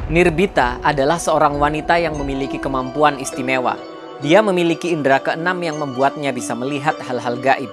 Nirbita adalah seorang wanita yang memiliki kemampuan istimewa. Dia memiliki indera keenam yang membuatnya bisa melihat hal-hal gaib.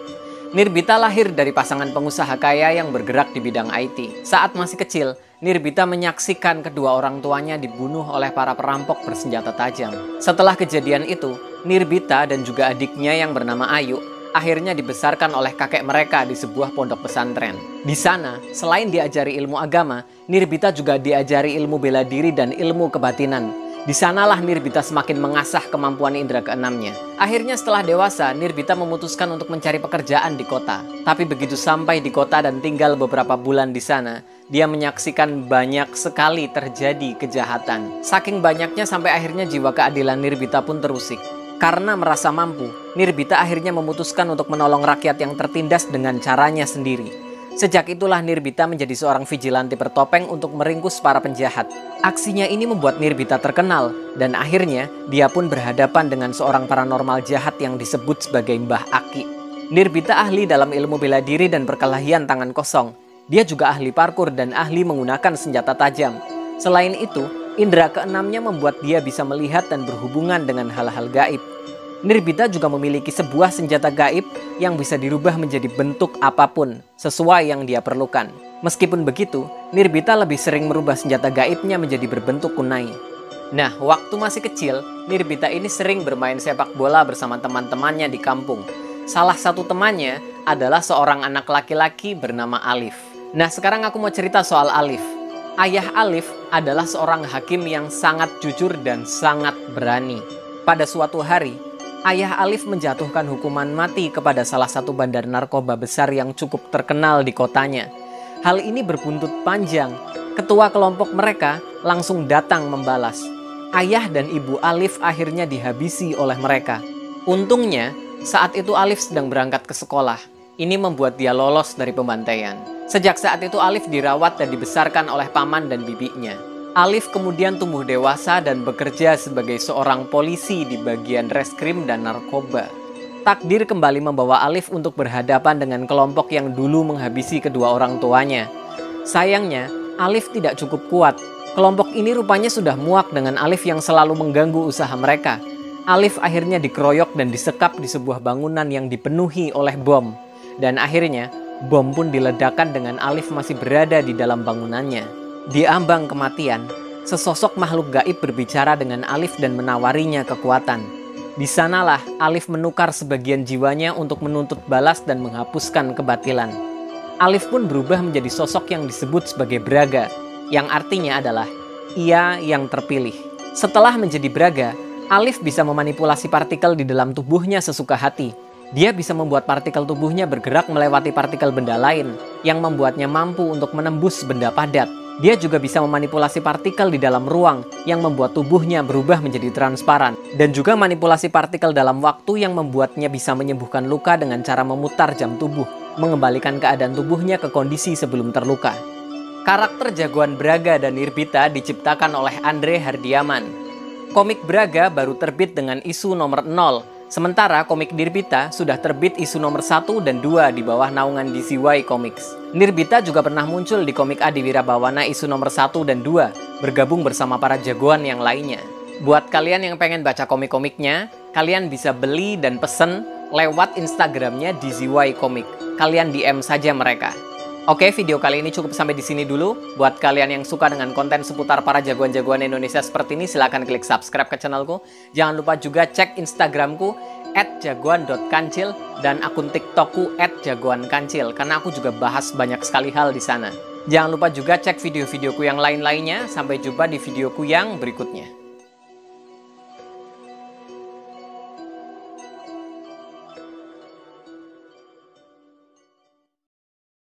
Nirbita lahir dari pasangan pengusaha kaya yang bergerak di bidang IT. Saat masih kecil, Nirbita menyaksikan kedua orang tuanya dibunuh oleh para perampok bersenjata tajam. Setelah kejadian itu, Nirbita dan juga adiknya yang bernama Ayu akhirnya dibesarkan oleh kakek mereka di sebuah pondok pesantren. Di sana, selain diajari ilmu agama, Nirbita juga diajari ilmu bela diri dan ilmu kebatinan. Di sanalah Nirbita semakin mengasah kemampuan indera keenamnya. Akhirnya setelah dewasa, Nirbita memutuskan untuk mencari pekerjaan di kota. Tapi begitu sampai di kota dan tinggal beberapa bulan di sana, dia menyaksikan banyak sekali terjadi kejahatan. Saking banyaknya sampai akhirnya jiwa keadilan Nirbita pun terusik. Karena merasa mampu, Nirbita akhirnya memutuskan untuk menolong rakyat yang tertindas dengan caranya sendiri. Sejak itulah Nirbita menjadi seorang vigilante bertopeng untuk meringkus para penjahat. Aksinya ini membuat Nirbita terkenal, dan akhirnya dia pun berhadapan dengan seorang paranormal jahat yang disebut sebagai Mbah Aki. Nirbita ahli dalam ilmu bela diri dan perkelahian tangan kosong. Dia juga ahli parkur dan ahli menggunakan senjata tajam. Selain itu, indera keenamnya membuat dia bisa melihat dan berhubungan dengan hal-hal gaib. Nirbita juga memiliki sebuah senjata gaib yang bisa dirubah menjadi bentuk apapun sesuai yang dia perlukan. Meskipun begitu, Nirbita lebih sering merubah senjata gaibnya menjadi berbentuk kunai. Nah, waktu masih kecil, Nirbita ini sering bermain sepak bola bersama teman-temannya di kampung. Salah satu temannya adalah seorang anak laki-laki bernama Alif. Nah, sekarang aku mau cerita soal Alif. Ayah Alif adalah seorang hakim yang sangat jujur dan sangat berani. Pada suatu hari, Ayah Alif menjatuhkan hukuman mati kepada salah satu bandar narkoba besar yang cukup terkenal di kotanya. Hal ini berbuntut panjang. Ketua kelompok mereka langsung datang membalas. Ayah dan ibu Alif akhirnya dihabisi oleh mereka. Untungnya, saat itu Alif sedang berangkat ke sekolah. Ini membuat dia lolos dari pembantaian. Sejak saat itu Alif dirawat dan dibesarkan oleh paman dan bibinya. Alif kemudian tumbuh dewasa dan bekerja sebagai seorang polisi di bagian reskrim dan narkoba. Takdir kembali membawa Alif untuk berhadapan dengan kelompok yang dulu menghabisi kedua orang tuanya. Sayangnya, Alif tidak cukup kuat. Kelompok ini rupanya sudah muak dengan Alif yang selalu mengganggu usaha mereka. Alif akhirnya dikeroyok dan disekap di sebuah bangunan yang dipenuhi oleh bom. Dan akhirnya, bom pun diledakkan dengan Alif masih berada di dalam bangunannya. Di ambang kematian, sesosok makhluk gaib berbicara dengan Alif dan menawarinya kekuatan. Di sanalah Alif menukar sebagian jiwanya untuk menuntut balas dan menghapuskan kebatilan. Alif pun berubah menjadi sosok yang disebut sebagai Braga, yang artinya adalah ia yang terpilih. Setelah menjadi Braga, Alif bisa memanipulasi partikel di dalam tubuhnya sesuka hati. Dia bisa membuat partikel tubuhnya bergerak melewati partikel benda lain, yang membuatnya mampu untuk menembus benda padat. Dia juga bisa memanipulasi partikel di dalam ruang, yang membuat tubuhnya berubah menjadi transparan. Dan juga manipulasi partikel dalam waktu yang membuatnya bisa menyembuhkan luka dengan cara memutar jam tubuh, mengembalikan keadaan tubuhnya ke kondisi sebelum terluka. Karakter jagoan Braga dan Nirbita diciptakan oleh Andre Hardiaman. Komik Braga baru terbit dengan isu nomor 0, sementara komik Nirbita sudah terbit isu nomor 1 dan 2 di bawah naungan DCY Comics. Nirbita juga pernah muncul di komik Adi Wirabawana isu nomor 1 dan 2, bergabung bersama para jagoan yang lainnya. Buat kalian yang pengen baca komik-komiknya, kalian bisa beli dan pesen lewat Instagramnya DCY Comic. Kalian DM saja mereka. Oke, video kali ini cukup sampai di sini dulu. Buat kalian yang suka dengan konten seputar para jagoan-jagoan Indonesia seperti ini, silahkan klik subscribe ke channelku. Jangan lupa juga cek Instagramku @jagoan.kancil dan akun TikTokku @jagoankancil, karena aku juga bahas banyak sekali hal di sana. Jangan lupa juga cek video-videoku yang lain-lainnya. Sampai jumpa di videoku yang berikutnya.